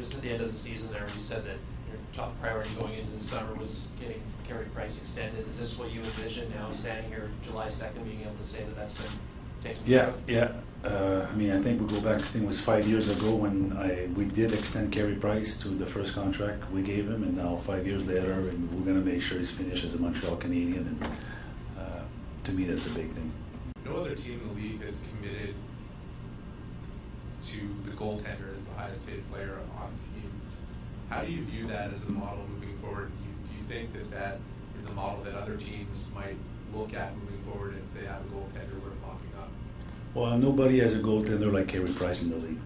just at the end of the season there, you said that your top priority going into the summer was getting Carey Price extended. Is this what you envision now, standing here July 2nd, being able to say that that's been taken care of? Yeah. I mean, I think we go back, I think it was 5 years ago when we did extend Carey Price to the first contract we gave him, and now 5 years later, and we're going to make sure he's finished as a Montreal Canadian, and to me that's a big thing. No other team in the league has committed to the goaltender as the highest paid player on the team. How do you view that as a model moving forward? Do you think that is a model that other teams might look at moving forward if they have a goaltender worth locking up? Well, nobody has a goaltender like Carey Price in the league.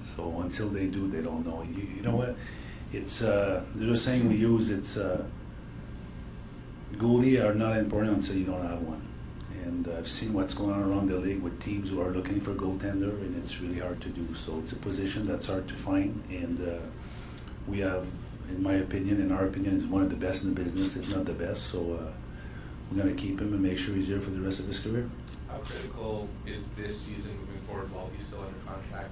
So until they do, they don't know. You know what? It's there's a saying we use. It's goalie are not important until you don't have one. And I've seen what's going on around the league with teams who are looking for goaltender, and it's really hard to do. So it's a position that's hard to find, and we have, in my opinion, in our opinion, is one of the best in the business, if not the best. So we're going to keep him and make sure he's there for the rest of his career. How critical is this season moving forward while he's still under contract?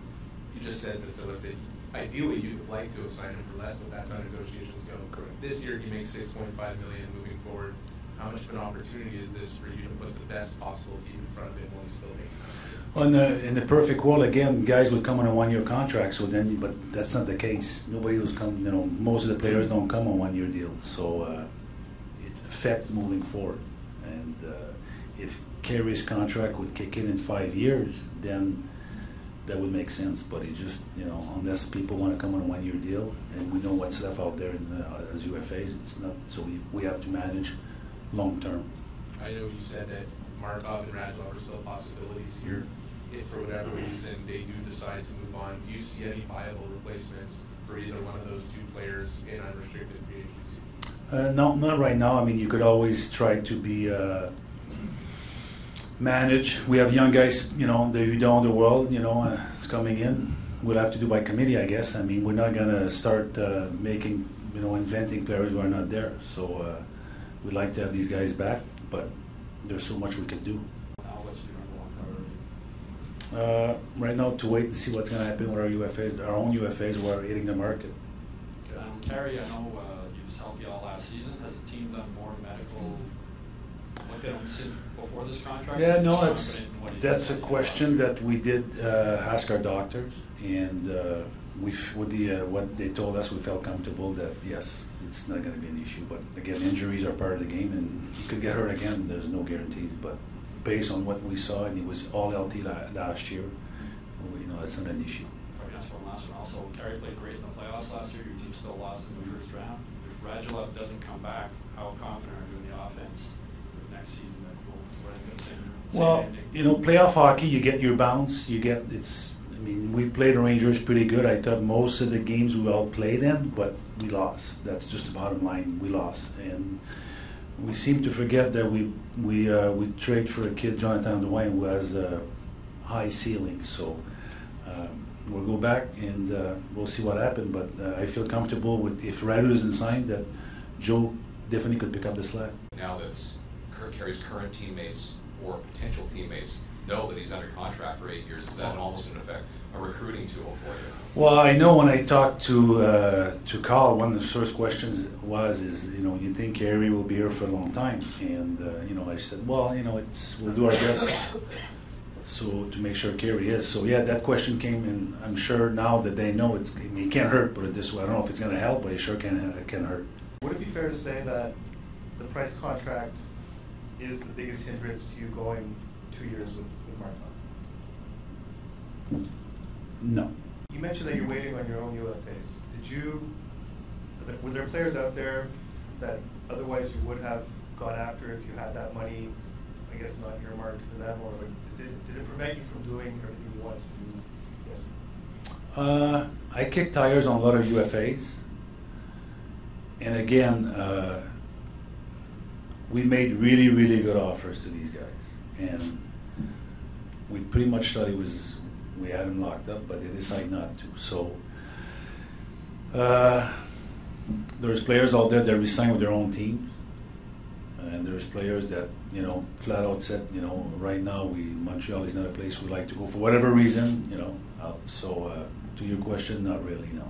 You just said to Philip that ideally you'd have liked to have signed him for less, but that's how negotiations go. Correct. This year he makes $6.5 million moving forward. How much of an opportunity is this for you to put the best possible team in front of him while he's still making money? Well, in the perfect world, again, guys would come on a one-year contract. So then, but that's not the case. Nobody was come. You know, most of the players don't come on one-year deal. So it's effect moving forward. And if Carey's contract would kick in 5 years, then that would make sense. But it just, you know, unless people want to come on a one-year deal, and we know what's left out there as UFAs, it's not. So we have to manage long term. I know you said that Markov and Radulov are still possibilities here. If for whatever reason they do decide to move on, do you see any viable replacements for either one of those two players in unrestricted free agency? No, not right now. I mean, you could always try to be manage. We have young guys, you know, the Udon, the world, you know, is coming in. We'll have to do by committee, I guess. I mean, we're not gonna start making, you know, inventing players who are not there. So we'd like to have these guys back, but there's so much we could do. Now, what's your number one priority? Right now, to wait and see what's going to happen with our UFAs, our own UFAs who are hitting the market. Carey, I know you was healthy all last season. Has the team done more medical look at him since before this contract? Yeah, no, that's a question that we did ask our doctors, and with what they told us, we felt comfortable that yes, it's not going to be an issue. But again, injuries are part of the game, and he could get hurt again. There's no guarantees. But based on what we saw, and he was all LT last year, you know, that's not an issue. Probably that's one last one. Also, Carey played great in the playoffs last year. Your team still lost in the first round. If Radulov doesn't come back, how confident are you in the offense for next season that we're going to same well, ending? you know, playoff hockey, you get your bounce. You get it's. I mean, we played the Rangers pretty good. I thought most of the games we all played in, but we lost. That's just the bottom line. We lost, and we seem to forget that we trade for a kid, Jonathan Dwayne, who has a high ceiling. So we'll go back and we'll see what happens. But I feel comfortable with if Radu isn't signed, that Joe definitely could pick up the slack. Now that Carey's current teammates or potential teammates know that he's under contract for 8 years, is that almost in effect a recruiting tool for you? Well, I know when I talked to Carl, one of the first questions is, you know, you think Carey will be here for a long time? And you know, I said, well, you know, we'll do our best so to make sure Carey is. So yeah, that question came, and I'm sure now that they know I mean, it can't hurt, put it this way. I don't know if it's going to help, but it sure can hurt. Would it be fair to say that the Price contract is the biggest hindrance to you going 2 years with Mark? No. You mentioned that you're waiting on your own UFAs. Were there players out there that otherwise you would have gone after if you had that money, I guess not earmarked for them, or did it prevent you from doing everything you wanted to do? I kicked tires on a lot of UFAs, and again, we made really, really good offers to these guys, and we pretty much thought we had him locked up, but they decided not to. So there's players out there that resign with their own teams, and there's players that, you know, flat out said, you know, right now Montreal is not a place we like to go for whatever reason, you know. So To your question, not really, no.